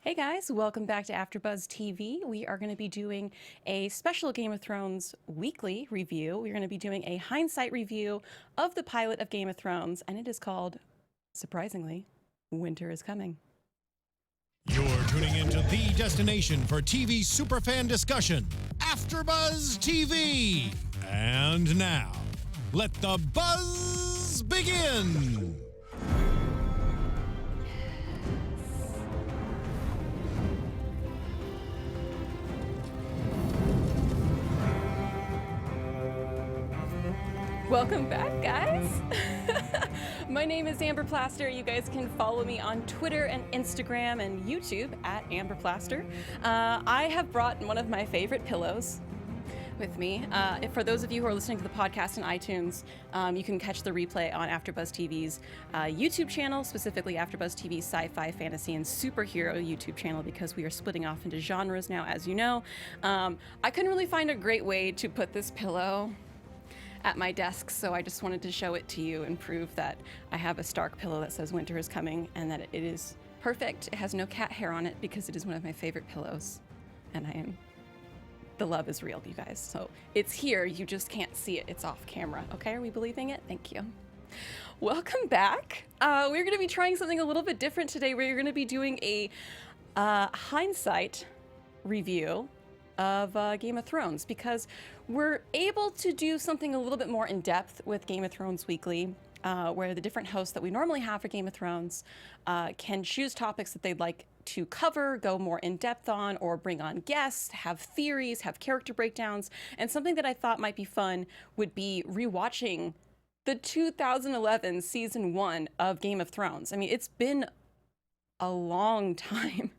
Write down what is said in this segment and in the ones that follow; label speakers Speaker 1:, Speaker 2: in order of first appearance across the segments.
Speaker 1: Hey guys, welcome back to AfterBuzz TV. We are going to be doing a special Game of Thrones weekly review. We're going to be doing a hindsight review of the pilot of Game of Thrones, and it is called, surprisingly, Winter is Coming.
Speaker 2: You're tuning into the destination for TV superfan discussion, AfterBuzz TV. And now, let the buzz begin.
Speaker 1: Welcome back, guys. My name is Amber Plaster. You guys can follow me on Twitter and Instagram and YouTube at Amber Plaster. I have brought one of my favorite pillows with me. For those of you who are listening to the podcast on iTunes, you can catch the replay on AfterBuzz TV's YouTube channel, specifically AfterBuzz TV's sci-fi, fantasy, and superhero YouTube channel, because we are splitting off into genres now, as you know. I couldn't really find a great way to put this pillow at my desk, so I just wanted to show it to you and prove that I have a Stark pillow that says winter is coming and that it is perfect. It has no cat hair on it because it is one of my favorite pillows, and the love is real, you guys. So it's here, you just can't see it. It's off camera. Okay, are we believing it? Thank you. Welcome back. We're going to be trying something a little bit different today. We're going to be doing a hindsight review of Game of Thrones, because we're able to do something a little bit more in depth with Game of Thrones Weekly, where the different hosts that we normally have for Game of Thrones can choose topics that they'd like to cover, go more in depth on, or bring on guests, have theories, have character breakdowns. And something that I thought might be fun would be rewatching the 2011 season 1 of Game of Thrones. I mean, it's been a long time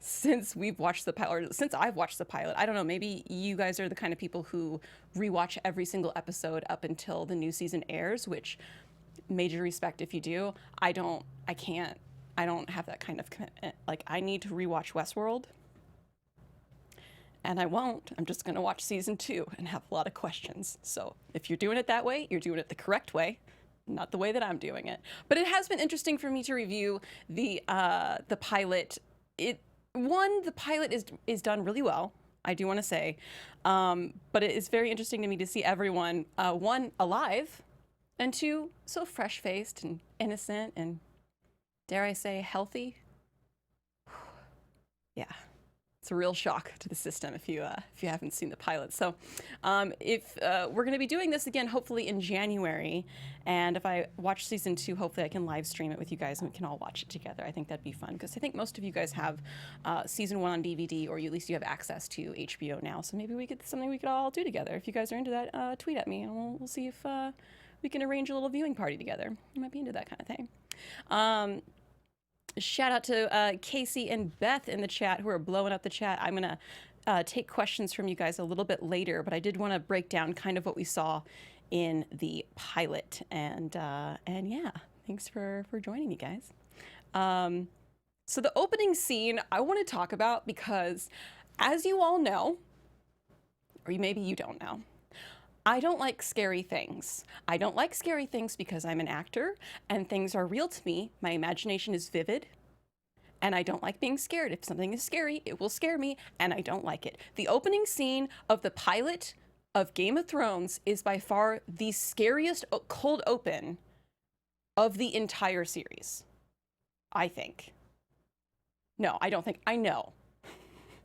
Speaker 1: since we've watched the pilot, or since I've watched the pilot. I don't know, maybe you guys are the kind of people who rewatch every single episode up until the new season airs, which major respect if you do. I don't have that kind of commitment. Like, I need to rewatch Westworld, and I won't. I'm just going to watch season 2 and have a lot of questions. So if you're doing it that way, you're doing it the correct way, not the way that I'm doing it. But it has been interesting for me to review the pilot. The pilot is done really well, I do want to say, but it is very interesting to me to see everyone, one, alive, and two, so fresh-faced and innocent and, dare I say, healthy. Yeah, it's a real shock to the system if you haven't seen the pilot. So if we're going to be doing this again, hopefully in January, and if I watch season 2, hopefully I can live stream it with you guys and we can all watch it together. I think that'd be fun, because I think most of you guys have season 1 on DVD, or at least you have access to HBO now. So maybe something we could all do together. If you guys are into that, tweet at me and we'll see if we can arrange a little viewing party together. I might be into that kind of thing. Shout out to Casey and Beth in the chat, who are blowing up the chat. I'm going to take questions from you guys a little bit later, but I did want to break down kind of what we saw in the pilot. And yeah, thanks for joining me, guys. So the opening scene I want to talk about, because as you all know, or maybe you don't know, I don't like scary things. I don't like scary things because I'm an actor and things are real to me. My imagination is vivid, and I don't like being scared. If something is scary, it will scare me, and I don't like it. The opening scene of the pilot of Game of Thrones is by far the scariest cold open of the entire series, I think. No, I don't think. I know.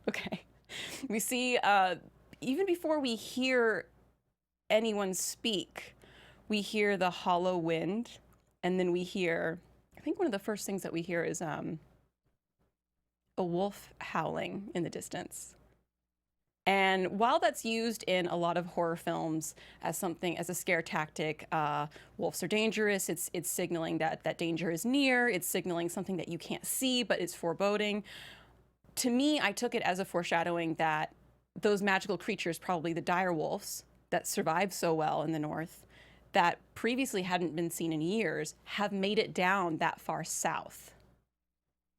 Speaker 1: Okay. We see, even before we hear anyone speak, we hear the hollow wind, and then we hear, I think one of the first things that we hear is a wolf howling in the distance. And while that's used in a lot of horror films as a scare tactic, wolves are dangerous. It's signaling that danger is near. It's signaling something that you can't see, but it's foreboding. To me, I took it as a foreshadowing that those magical creatures, probably the dire wolves that survived so well in the north, that previously hadn't been seen in years, have made it down that far south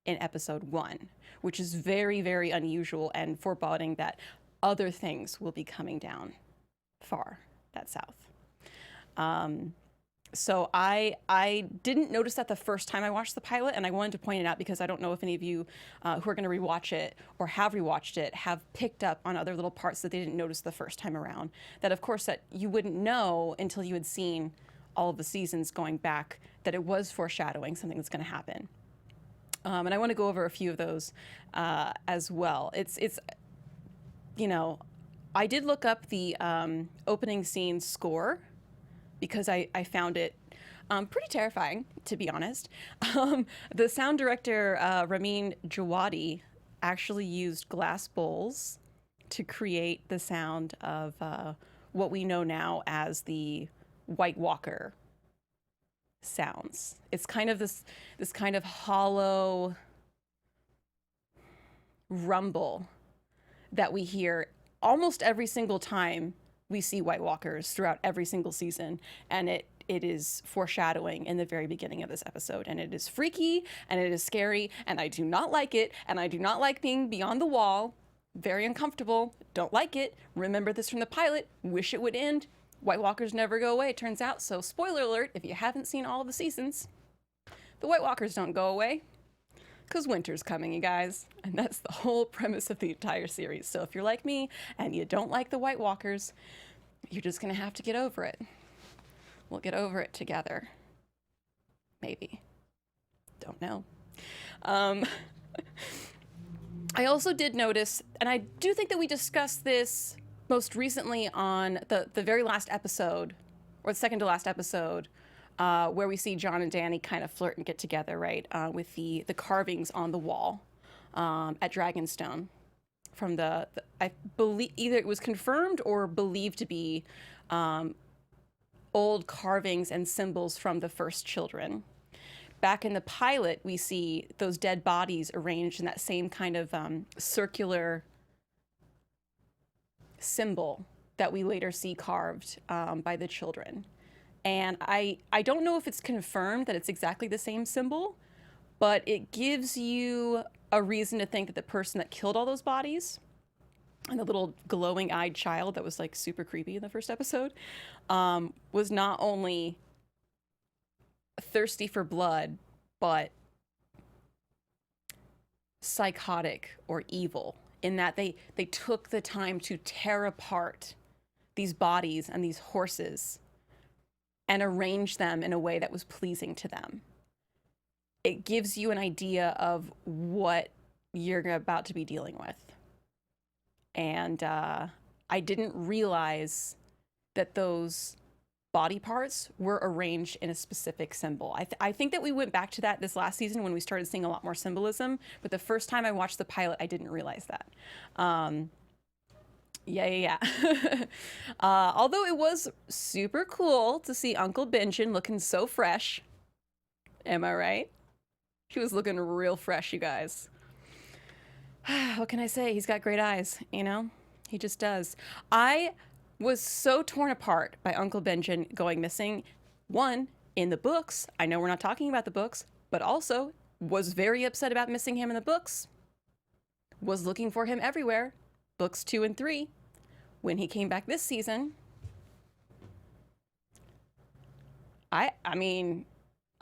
Speaker 1: in episode 1, which is very, very unusual and foreboding that other things will be coming down far that south. So I didn't notice that the first time I watched the pilot, and I wanted to point it out because I don't know if any of you who are going to rewatch it or have rewatched it have picked up on other little parts that they didn't notice the first time around. That of course that you wouldn't know until you had seen all of the seasons going back that it was foreshadowing something that's going to happen. And I want to go over a few of those as well. It's you know, I did look up the opening scene score because I found it pretty terrifying, to be honest. The sound director, Ramin Djawadi, actually used glass bowls to create the sound of what we know now as the White Walker sounds. It's kind of this kind of hollow rumble that we hear almost every single time we see White Walkers throughout every single season, and it is foreshadowing in the very beginning of this episode, and it is freaky and it is scary, and I do not like it, and I do not like being beyond the wall. Very uncomfortable. Don't like it. Remember this from the pilot. Wish it would end. White Walkers never go away, it turns out. So spoiler alert, if you haven't seen all of the seasons, the White Walkers don't go away. Because winter's coming, you guys. And that's the whole premise of the entire series. So if you're like me and you don't like the White Walkers, you're just going to have to get over it. We'll get over it together. Maybe. Don't know. I also did notice, and I do think that we discussed this most recently on the very last episode, or the second to last episode, where we see John and Danny kind of flirt and get together, right? With the carvings on the wall at Dragonstone from I believe either it was confirmed or believed to be old carvings and symbols from the first children. Back in the pilot, we see those dead bodies arranged in that same kind of circular symbol that we later see carved by the children. And I don't know if it's confirmed that it's exactly the same symbol, but it gives you a reason to think that the person that killed all those bodies and the little glowing-eyed child that was like super creepy in the first episode was not only thirsty for blood, but psychotic or evil, in that they took the time to tear apart these bodies and these horses and arrange them in a way that was pleasing to them. It gives you an idea of what you're about to be dealing with. And I didn't realize that those body parts were arranged in a specific symbol. I think that we went back to that this last season when we started seeing a lot more symbolism, but the first time I watched the pilot, I didn't realize that. Yeah. Although it was super cool to see Uncle Benjen looking so fresh. Am I right? He was looking real fresh, you guys. What can I say? He's got great eyes, you know? He just does. I was so torn apart by Uncle Benjen going missing. One, in the books. I know we're not talking about the books, but also was very upset about missing him in the books. Was looking for him everywhere. Books 2 and 3. When he came back this season, I mean,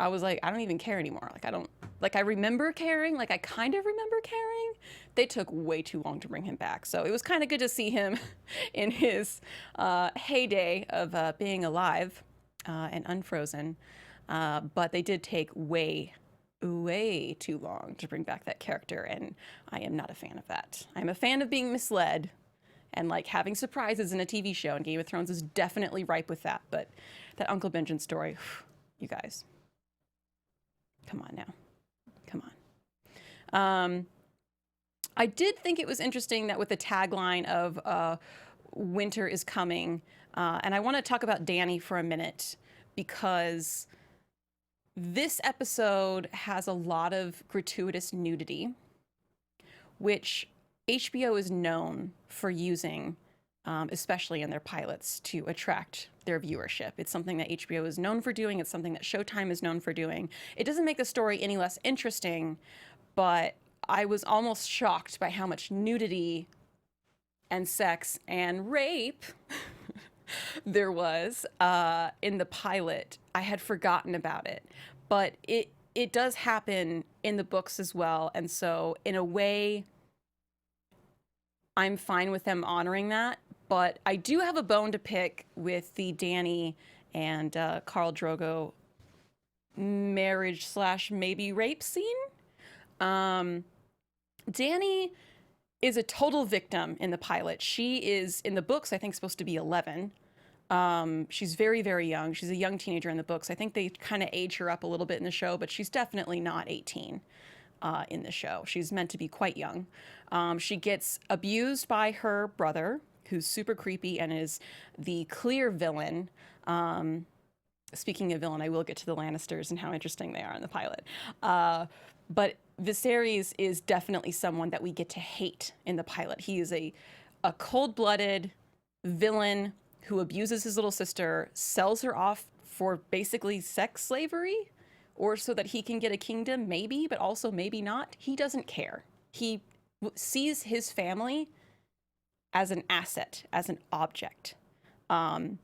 Speaker 1: I was like, I don't even care anymore. I remember caring, I kind of remember caring. They took way too long to bring him back. So it was kind of good to see him in his heyday of being alive and unfrozen. But they did take way too long to bring back that character. And I am not a fan of that. I'm a fan of being misled and having surprises in a TV show. And Game of Thrones is definitely ripe with that. But that Uncle Benjen story, you guys, come on now. Come on. I did think it was interesting that with the tagline of winter is coming, and I want to talk about Danny for a minute, because this episode has a lot of gratuitous nudity, which HBO is known for using, especially in their pilots, to attract their viewership. It's something that HBO is known for doing. It's something that Showtime is known for doing. It doesn't make the story any less interesting, but I was almost shocked by how much nudity and sex and rape there was in the pilot. I had forgotten about it, but it does happen in the books as well. And so in a way, I'm fine with them honoring that. But I do have a bone to pick with the Dany and Khal Drogo marriage slash maybe rape scene. Dany is a total victim in the pilot. She is, in the books, I think, supposed to be 11. She's very, very young. She's a young teenager in the books. I think they kind of age her up a little bit in the show, but she's definitely not 18 in the show. She's meant to be quite young. She gets abused by her brother, who's super creepy and is the clear villain. Speaking of villain, I will get to the Lannisters and how interesting they are in the pilot. But Viserys is definitely someone that we get to hate in the pilot. He is a cold-blooded villain who abuses his little sister, sells her off for basically sex slavery, or so that he can get a kingdom, maybe, but also maybe not. He doesn't care. He sees his family as an asset, as an object. And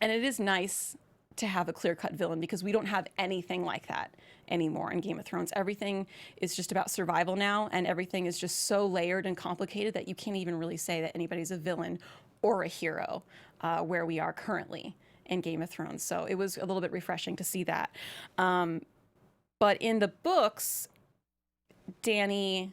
Speaker 1: it is nice to have a clear-cut villain because we don't have anything like that anymore in Game of Thrones. Everything is just about survival now, and everything is just so layered and complicated that you can't even really say that anybody's a villain or a hero where we are currently in Game of Thrones. So it was a little bit refreshing to see that. But in the books, Dany,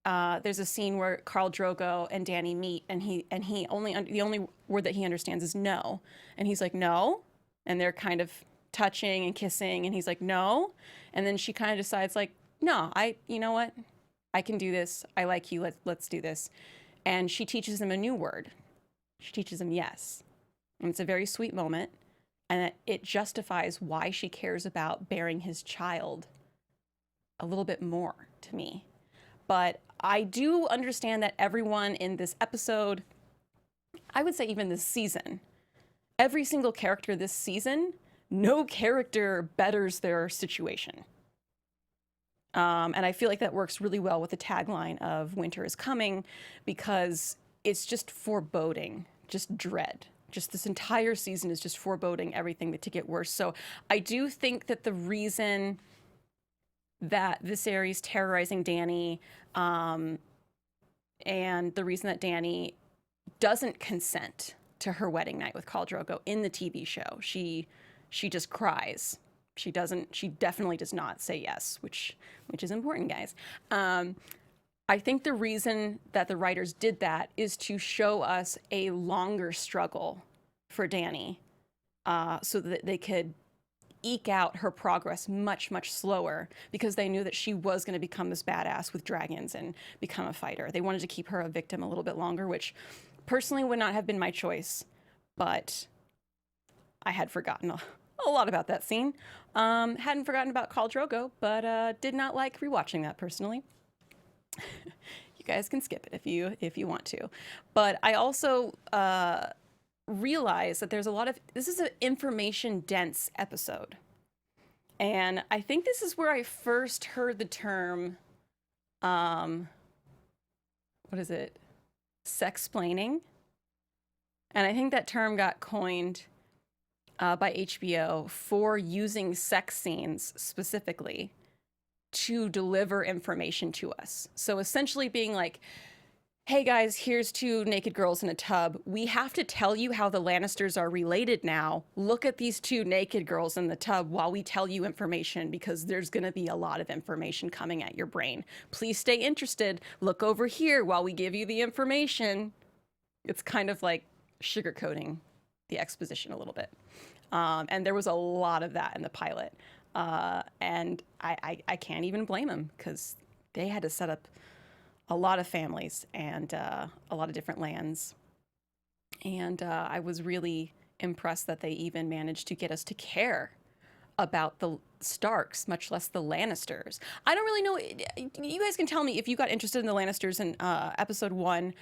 Speaker 1: there's a scene where Khal Drogo and Dany meet, and the only word that he understands is no, and he's like, no, and they're kind of touching and kissing, and he's like, no, and then she kind of decides like, no, you know what, I can do this. I like you. Let's do this. And she teaches him a new word. She teaches him yes. And it's a very sweet moment, and it justifies why she cares about bearing his child a little bit more to me. But I do understand that everyone in this episode, I would say even this season, every single character this season, no character betters their situation. And I feel like that works really well with the tagline of Winter is Coming, because it's just foreboding, just dread. Just this entire season is just foreboding everything to get worse. So I do think that the reason that Viserys terrorizing Dany, and the reason that Dany doesn't consent to her wedding night with Khal Drogo in the TV show, she just cries. She definitely does not say yes, which is important, guys. I think the reason that the writers did that is to show us a longer struggle for Dany, so that they could eke out her progress much, much slower, because they knew that she was going to become this badass with dragons and become a fighter. They wanted to keep her a victim a little bit longer, which personally would not have been my choice, but I had forgotten a lot about that scene. Hadn't forgotten about Khal Drogo, but did not like rewatching that personally. You guys can skip it if you want to. But I also realize that there's this is an information dense episode. And I think this is where I first heard the term, what is it? Sexplaining. And I think that term got coined by HBO for using sex scenes specifically to deliver information to us. So essentially being like, hey guys, here's two naked girls in a tub. We have to tell you how the Lannisters are related now. Look at these two naked girls in the tub while we tell you information, because there's going to be a lot of information coming at your brain. Please stay interested. Look over here while we give you the information. It's kind of like sugarcoating the exposition a little bit. And there was a lot of that in the pilot. And I can't even blame them, because they had to set up a lot of families and a lot of different lands. And I was really impressed that they even managed to get us to care about the Starks, much less the Lannisters. I don't really know. You guys can tell me if you got interested in the Lannisters in episode 1.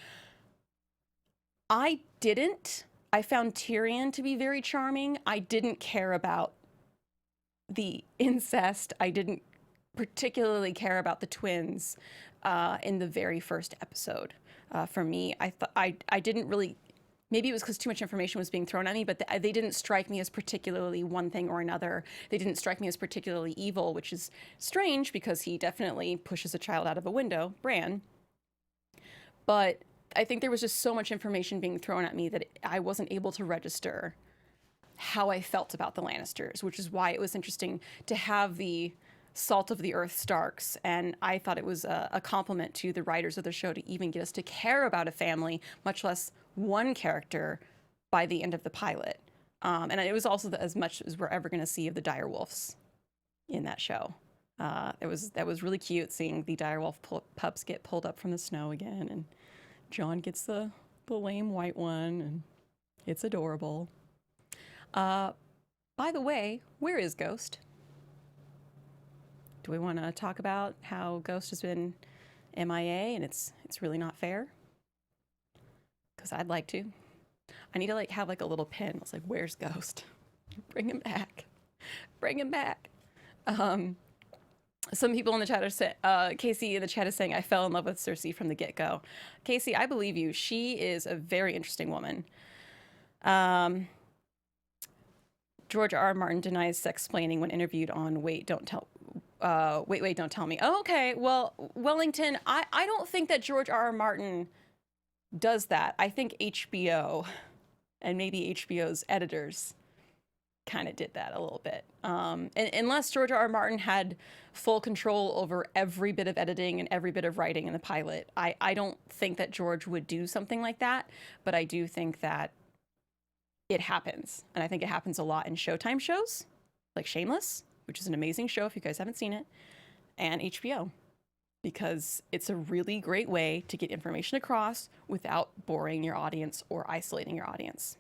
Speaker 1: I didn't. I found Tyrion to be very charming. I didn't care about the incest. I didn't particularly care about the twins in the very first episode. For me, I didn't really maybe it was because too much information was being thrown at me, but they didn't strike me as particularly one thing or another. They didn't strike me as particularly evil, which is strange because he definitely pushes a child out of a window, Bran. But I think there was just so much information being thrown at me that I wasn't able to register how I felt about the Lannisters, which is why it was interesting to have the salt of the earth Starks. And I thought it was a compliment to the writers of the show to even get us to care about a family, much less one character, by the end of the pilot. And it was also as much as we're ever going to see of the direwolves in that show. That was really cute seeing the direwolf pups get pulled up from the snow again, and Jon gets the lame white one, and it's adorable. By the way, where is Ghost? Do we want to talk about how Ghost has been MIA and it's really not fair? Because I'd like to. I need to have a little pin. It's like, where's Ghost? Bring him back. Bring him back. Some people in the chat are Casey in the chat is saying, I fell in love with Cersei from the get-go. Casey, I believe you. She is a very interesting woman. George R. R. Martin denies sex-splaining when interviewed on Wait, Don't Tell Me. Oh, okay. Well, Wellington, I don't think that George R. R. Martin does that. I think HBO and maybe HBO's editors kind of did that a little bit. And unless George R. R. Martin had full control over every bit of editing and every bit of writing in the pilot, I don't think that George would do something like that. But I do think that it happens. And I think it happens a lot in Showtime shows like Shameless, which is an amazing show if you guys haven't seen it, and HBO, because it's a really great way to get information across without boring your audience or isolating your audience.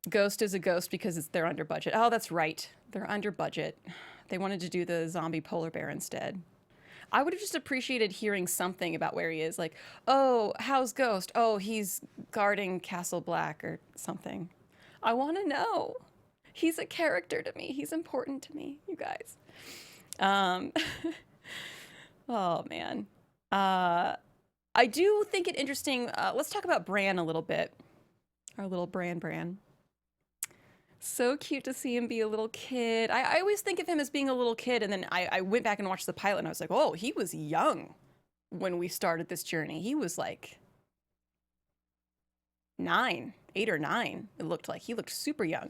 Speaker 1: Ghost is a ghost because they're under budget. Oh, that's right. They're under budget. They wanted to do the zombie polar bear instead. I would have just appreciated hearing something about where he is. Like, oh, how's Ghost? Oh, he's guarding Castle Black or something. I want to know. He's a character to me. He's important to me, you guys. Oh, man. I do think it interesting. Let's talk about Bran a little bit. Our little Bran. So cute to see him be a little kid. I always think of him as being a little kid, and then I went back and watched the pilot, and I was like, oh, he was young when we started this journey. He was like 8 or 9, it looked like. He looked super young.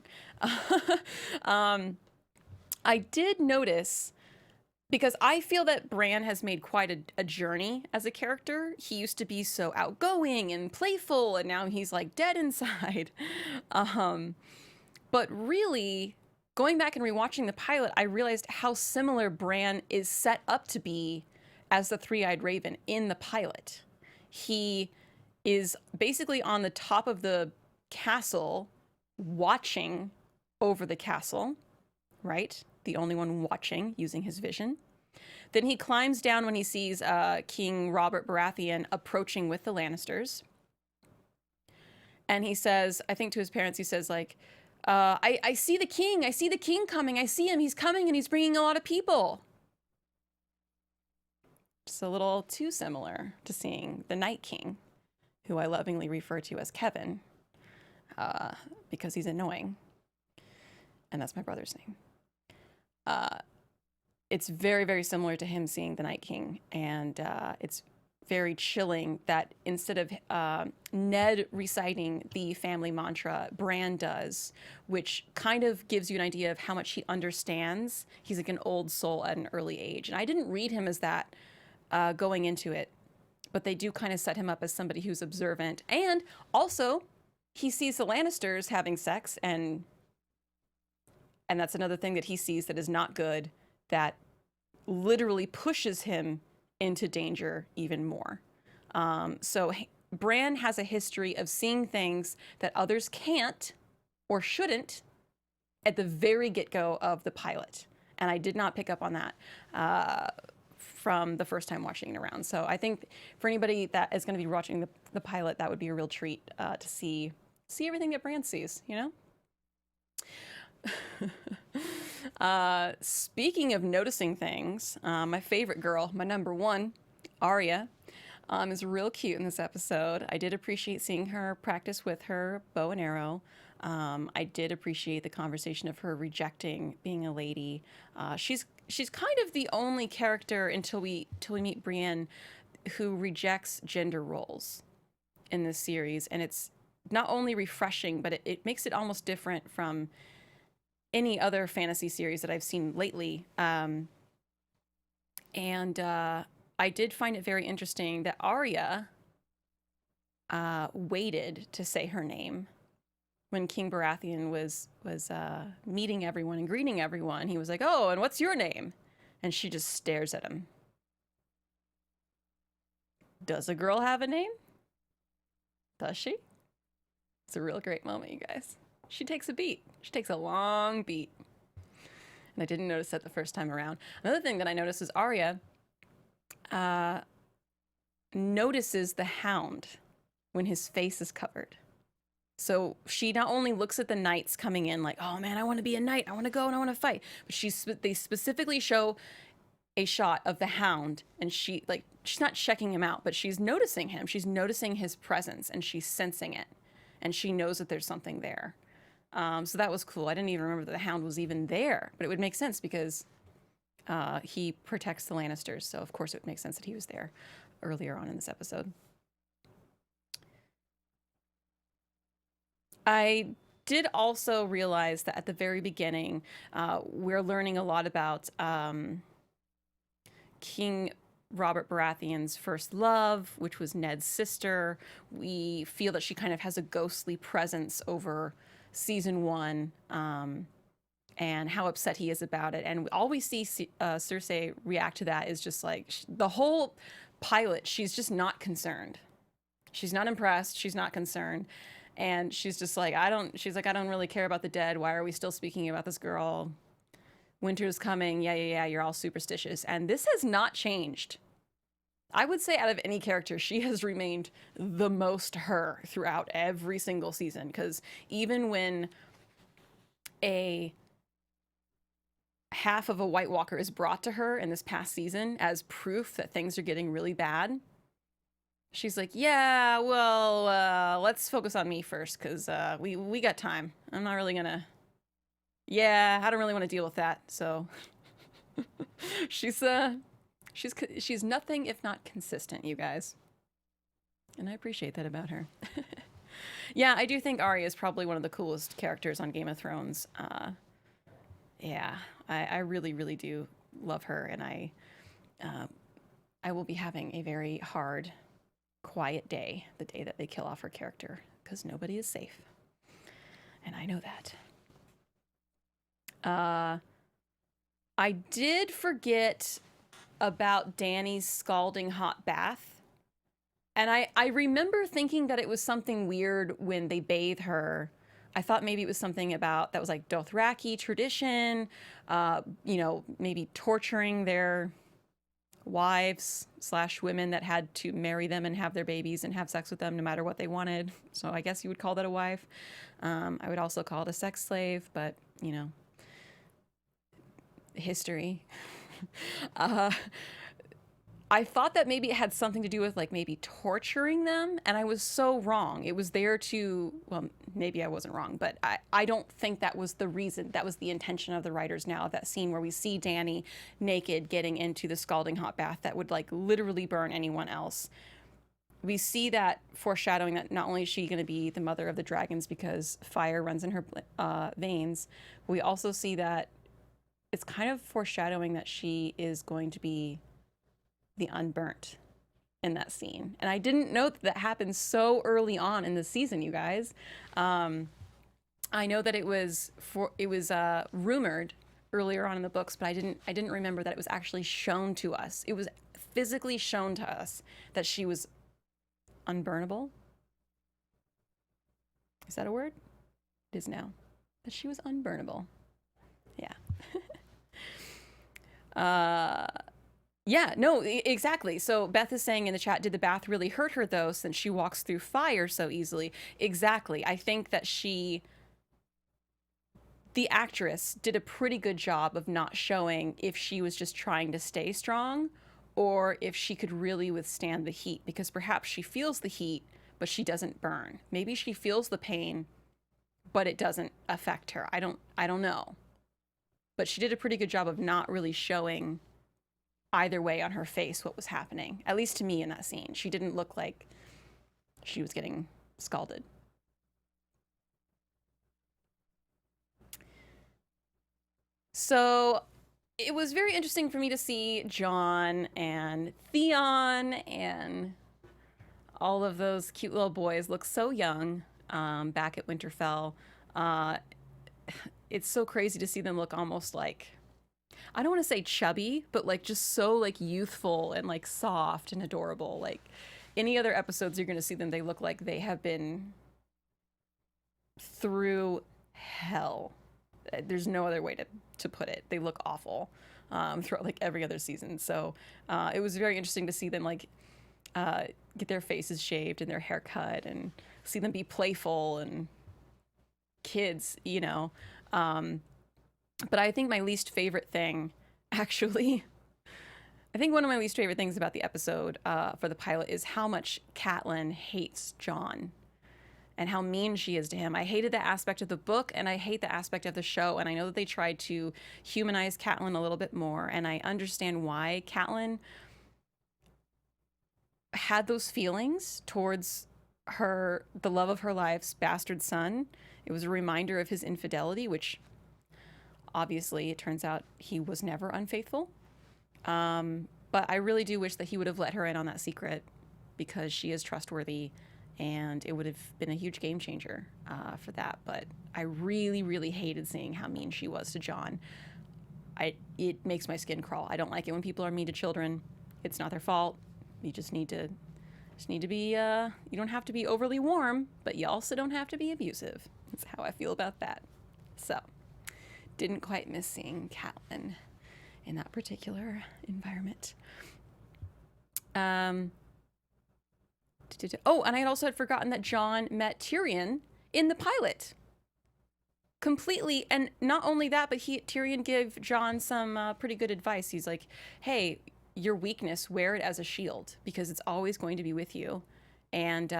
Speaker 1: I did notice, because I feel that Bran has made quite a journey as a character. He used to be so outgoing and playful, and now he's like dead inside. But really, going back and rewatching the pilot, I realized how similar Bran is set up to be as the Three-Eyed Raven in the pilot. He is basically on the top of the castle, watching over the castle, right? The only one watching, using his vision. Then he climbs down when he sees King Robert Baratheon approaching with the Lannisters. And he says, I think to his parents, he says like, I see the king. I see the king coming. I see him. He's coming and he's bringing a lot of people. Just a little too similar to seeing the Night King, who I lovingly refer to as Kevin, because he's annoying. And that's my brother's name. It's very, very similar to him seeing the Night King. And it's very chilling that instead of Ned reciting the family mantra, Bran does, which kind of gives you an idea of how much he understands. He's like an old soul at an early age. And I didn't read him as that going into it, but they do kind of set him up as somebody who's observant. And also, he sees the Lannisters having sex, and that's another thing that he sees that is not good, that literally pushes him into danger even more. So Bran has a history of seeing things that others can't or shouldn't at the very get-go of the pilot. And I did not pick up on that from the first time watching it around. So I think for anybody that is going to be watching the pilot, that would be a real treat to see everything that Bran sees, you know? Speaking of noticing things, my favorite girl, my number one, Arya is real cute in this episode. I did appreciate seeing her practice with her bow and arrow. I did appreciate the conversation of her rejecting being a lady. She's kind of the only character until we meet Brienne who rejects gender roles in this series, and it's not only refreshing, but it makes it almost different from any other fantasy series that I've seen lately. I did find it very interesting that Arya waited to say her name when King Baratheon was meeting everyone and greeting everyone. He was like, "Oh, and what's your name?" And she just stares at him. Does a girl have a name? Does she? It's a real great moment, you guys. She takes a beat. She takes a long beat. And I didn't notice that the first time around. Another thing that I noticed is Arya notices the Hound when his face is covered. So she not only looks at the knights coming in like, "Oh man, I want to be a knight. I want to go and I want to fight." But they specifically show a shot of the Hound, and she's not checking him out, but she's noticing him. She's noticing his presence, and she's sensing it, and she knows that there's something there. So that was cool. I didn't even remember that the Hound was even there, but it would make sense because he protects the Lannisters, so of course it would make sense that he was there earlier on in this episode. I did also realize that at the very beginning, we're learning a lot about King Robert Baratheon's first love, which was Ned's sister. We feel that she kind of has a ghostly presence over season 1, and how upset he is about it. And all we see Cersei react to that is just like the whole pilot. She's just not concerned. She's not impressed. She's not concerned. And she's just like, I don't really care about the dead. Why are we still speaking about this girl? Winter's coming. Yeah. You're all superstitious. And this has not changed. I would say out of any character, she has remained the most her throughout every single season. Because even when a half of a White Walker is brought to her in this past season as proof that things are getting really bad, she's like, "Yeah, well, let's focus on me first, because we got time. I'm not really gonna... Yeah, I don't really want to deal with that." So she's nothing if not consistent, you guys. And I appreciate that about her. Yeah, I do think Arya is probably one of the coolest characters on Game of Thrones. Yeah, I really, really do love her, and I will be having a very hard, quiet day the day that they kill off her character, because nobody is safe, and I know that. I did forget about Dany's scalding hot bath, and I remember thinking that it was something weird when they bathe her. I thought maybe it was something about that was like Dothraki tradition, maybe torturing their wives / women that had to marry them and have their babies and have sex with them no matter what they wanted. So I guess you would call that a wife. I would also call it a sex slave, but history. I thought that maybe it had something to do with like maybe torturing them, and I was so wrong. It was there to, well, maybe I wasn't wrong, but I don't think that was the reason. That was the intention of the writers now of that scene where we see Dany naked getting into the scalding hot bath that would like literally burn anyone else. We see that foreshadowing that not only is she going to be the mother of the dragons because fire runs in her veins, but we also see that it's kind of foreshadowing that she is going to be the unburnt in that scene. And I didn't know that happened so early on in the season, you guys. I know that it was rumored earlier on in the books, but I didn't remember that it was actually shown to us. It was physically shown to us that she was unburnable. Is that a word? It is now. That she was unburnable. Yeah. Yeah, no, exactly. So Beth is saying in the chat, did the bath really hurt her though, since she walks through fire so easily? Exactly. I think that the actress did a pretty good job of not showing if she was just trying to stay strong or if she could really withstand the heat, because perhaps she feels the heat, but she doesn't burn. Maybe she feels the pain, but it doesn't affect her. I don't know. But she did a pretty good job of not really showing either way on her face what was happening, at least to me in that scene. She didn't look like she was getting scalded. So it was very interesting for me to see John and Theon and all of those cute little boys look so young back at Winterfell. It's so crazy to see them look almost like, I don't want to say chubby, but like just so like youthful and like soft and adorable. Like any other episodes you're going to see them, they look like they have been through hell. There's no other way to put it. They look awful throughout like every other season. So it was very interesting to see them like get their faces shaved and their hair cut and see them be playful and kids, you know. But I think my least favorite thing, actually, I think one of my least favorite things about the episode for the pilot is how much Catelyn hates Jon and how mean she is to him. I hated that aspect of the book, and I hate the aspect of the show, and I know that they tried to humanize Catelyn a little bit more, and I understand why Catelyn had those feelings towards the love of her life's bastard son. It was a reminder of his infidelity, which obviously it turns out he was never unfaithful. But I really do wish that he would have let her in on that secret, because she is trustworthy, and it would have been a huge game changer for that. But I really, really hated seeing how mean she was to Jon. It makes my skin crawl. I don't like it when people are mean to children. It's not their fault. You just need to be, you don't have to be overly warm, but you also don't have to be abusive. That's how I feel about that. So, didn't quite miss seeing Catelyn in that particular environment. Oh, and I also had forgotten that Jon met Tyrion in the pilot. Completely, and not only that, but Tyrion gave Jon some pretty good advice. He's like, hey, your weakness, wear it as a shield, because it's always going to be with you. And,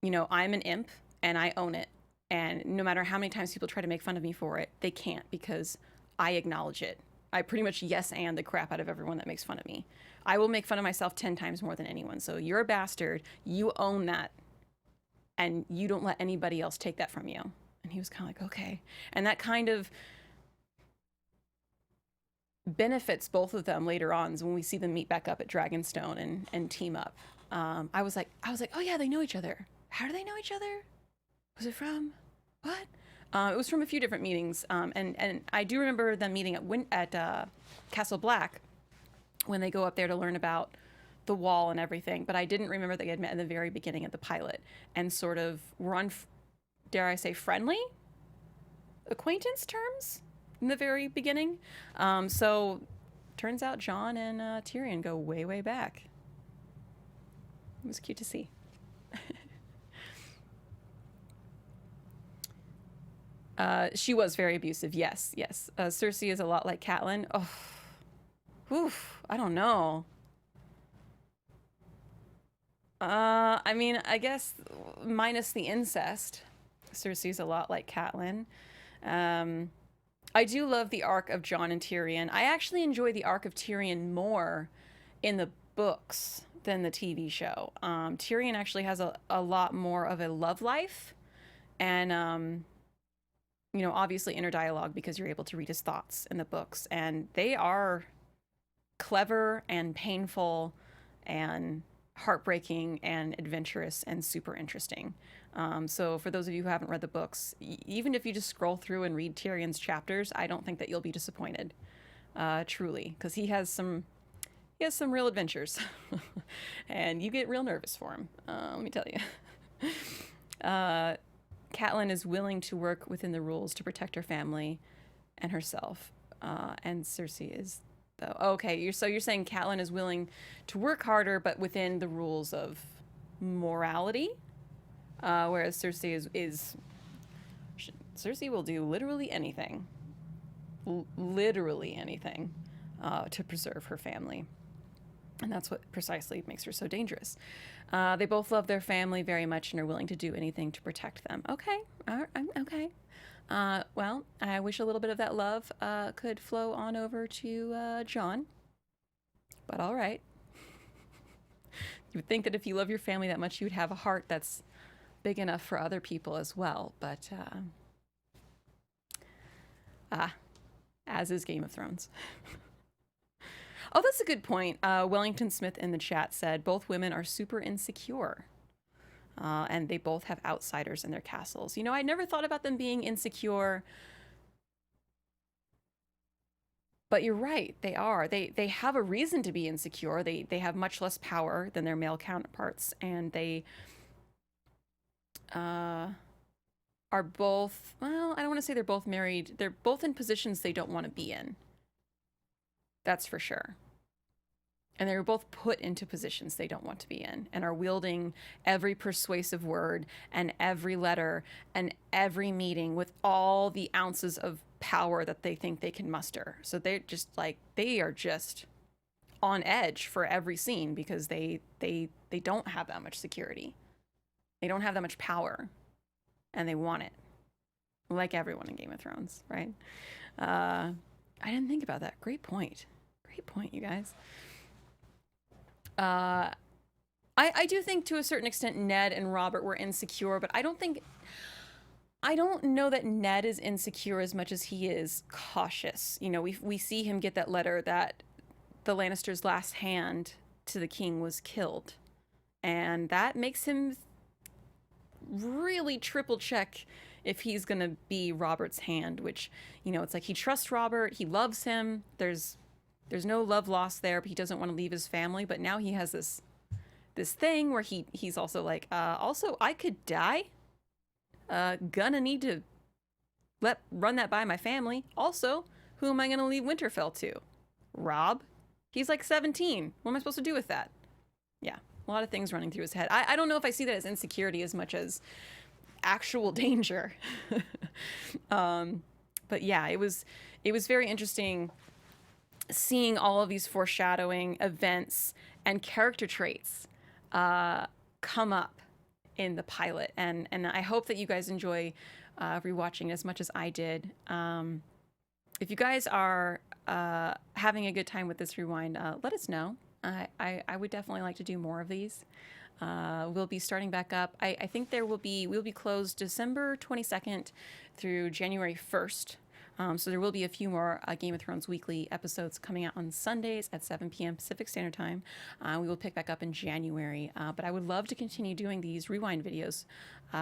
Speaker 1: you know, I'm an imp, and I own it. And no matter how many times people try to make fun of me for it, they can't, because I acknowledge it. I pretty much yes and the crap out of everyone that makes fun of me. I will make fun of myself 10 times more than anyone. So you're a bastard. You own that. And you don't let anybody else take that from you. And he was kind of like, okay. And that kind of benefits both of them later on when we see them meet back up at Dragonstone and team up. I was like, oh yeah, they know each other. How do they know each other? Was it from what? It was from a few different meetings. And I do remember them meeting at Castle Black when they go up there to learn about the wall and everything. But I didn't remember they had met in the very beginning of the pilot and sort of were on, dare I say, friendly acquaintance terms in the very beginning. So turns out Jon and Tyrion go way, way back. It was cute to see. She was very abusive. Yes. Cersei is a lot like Catelyn. Oh, oof, I don't know. I mean, I guess minus the incest, Cersei's a lot like Catelyn. I do love the arc of Jon and Tyrion. I actually enjoy the arc of Tyrion more in the books than the TV show. Tyrion actually has a lot more of a love life, and you know, obviously inner dialogue, because you're able to read his thoughts in the books, and they are clever and painful and heartbreaking and adventurous and super interesting. So for those of you who haven't read the books, even if you just scroll through and read Tyrion's chapters, I don't think that you'll be disappointed, truly, because he has some real adventures, and you get real nervous for him. Let me tell you. Catelyn is willing to work within the rules to protect her family and herself, and Cersei is, though. Okay, you're saying Catelyn is willing to work harder, but within the rules of morality, whereas Cersei Cersei will do literally anything, to preserve her family. And that's what precisely makes her so dangerous. They both love their family very much and are willing to do anything to protect them. Okay, okay. Well, I wish a little bit of that love could flow on over to John. But all right. You would think that if you love your family that much, you would have a heart that's big enough for other people as well. But, as is Game of Thrones. Oh, that's a good point. Wellington Smith in the chat said, both women are super insecure. And they both have outsiders in their castles. You know, I never thought about them being insecure. But you're right, they are. They have a reason to be insecure. They have much less power than their male counterparts. And they are both, well, I don't want to say they're both married. They're both in positions they don't want to be in. That's for sure. And they were both put into positions they don't want to be in and are wielding every persuasive word and every letter and every meeting with all the ounces of power that they think they can muster. So they're just like, they are just on edge for every scene because they don't have that much security. They don't have that much power and they want it. Like everyone in Game of Thrones, right? I didn't think about that. Great point. Great point, you guys. I do think to a certain extent Ned and Robert were insecure, but I don't know that Ned is insecure as much as he is cautious. You know, we see him get that letter that the Lannisters' last hand to the king was killed. And that makes him really triple check if he's going to be Robert's hand, which, you know, it's like he trusts Robert, he loves him. There's no love lost there, but he doesn't want to leave his family. But now he has this thing where he's also like, also I could die. Gonna need to run that by my family. Also, who am I gonna leave Winterfell to? Rob? He's like 17. What am I supposed to do with that? Yeah, a lot of things running through his head. I don't know if I see that as insecurity as much as actual danger. But yeah, it was very interesting seeing all of these foreshadowing events and character traits come up in the pilot, and I hope that you guys enjoy rewatching as much as I did. If you guys are having a good time with this rewind, let us know. I would definitely like to do more of these. We'll be starting back up. I think we'll be closed December 22nd through January 1st. So there will be a few more Game of Thrones weekly episodes coming out on Sundays at 7 p.m. Pacific Standard Time. We will pick back up in January. But I would love to continue doing these rewind videos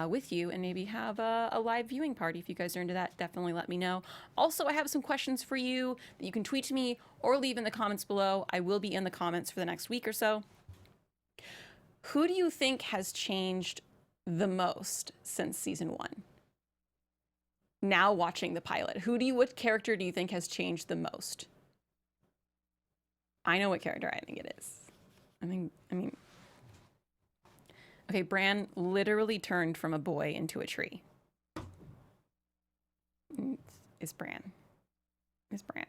Speaker 1: with you and maybe have a live viewing party. If you guys are into that, definitely let me know. Also, I have some questions for you that you can tweet to me or leave in the comments below. I will be in the comments for the next week or so. Who do you think has changed the most since season 1? Now watching the pilot, what character do you think has changed the most? I know what character I think it is. I mean, okay, Bran literally turned from a boy into a tree. It's Bran. It's Bran.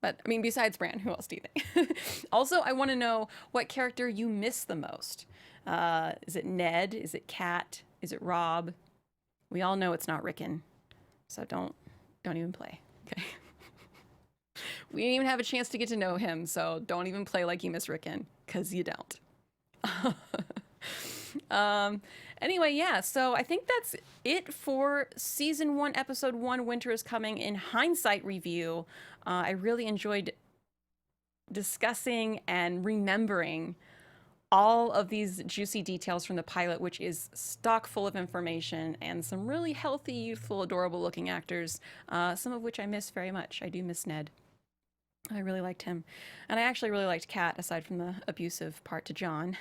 Speaker 1: But I mean, besides Bran, who else do you think? Also, I want to know what character you miss the most. Is it Ned? Is it Cat? Is it Rob? We all know it's not Rickon. So don't even play, okay? We didn't even have a chance to get to know him, so don't even play like you miss Rickon, because you don't. Anyway, yeah, so I think that's it for Season 1, Episode 1, Winter is Coming in Hindsight review. I really enjoyed discussing and remembering all of these juicy details from the pilot, which is stock full of information and some really healthy, youthful, adorable looking actors, some of which I miss very much. I do miss Ned. I really liked him. And I actually really liked Kat, aside from the abusive part to John.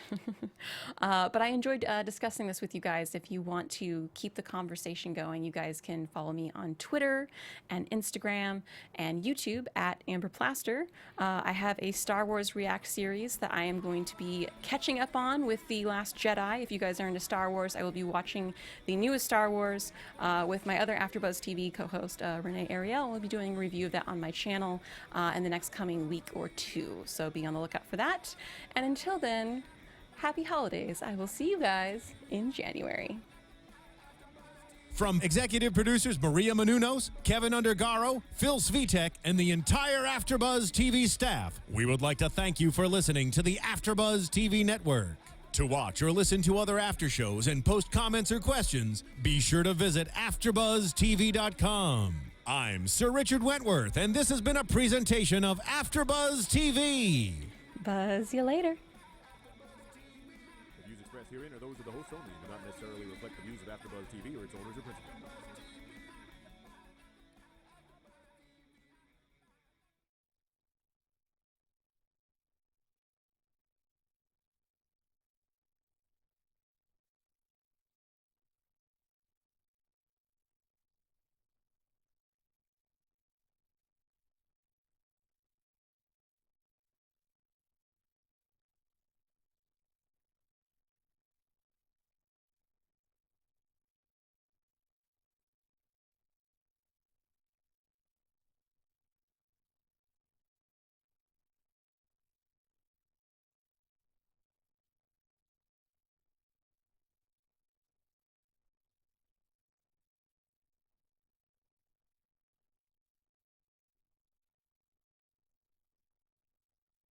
Speaker 1: But I enjoyed discussing this with you guys. If you want to keep the conversation going, you guys can follow me on Twitter and Instagram and YouTube at Amber Plaster. I have a Star Wars React series that I am going to be catching up on with The Last Jedi. If you guys are into Star Wars, I will be watching the newest Star Wars with my other AfterBuzz TV co-host, Renee Ariel. We'll be doing a review of that on my channel in the next next coming week or two. So be on the lookout for that. And until then, happy holidays. I will see you guys in January.
Speaker 2: From executive producers Maria Menounos, Kevin Undergaro, Phil Svitek, and the entire AfterBuzz TV staff, we would like to thank you for listening to the AfterBuzz TV network. To watch or listen to other after shows and post comments or questions, be sure to visit AfterBuzzTV.com. I'm Sir Richard Wentworth, and this has been a presentation of AfterBuzz TV.
Speaker 1: Buzz you later.
Speaker 3: The views expressed herein are those of the host only and do not necessarily reflect the views of AfterBuzz TV or its owners or principals.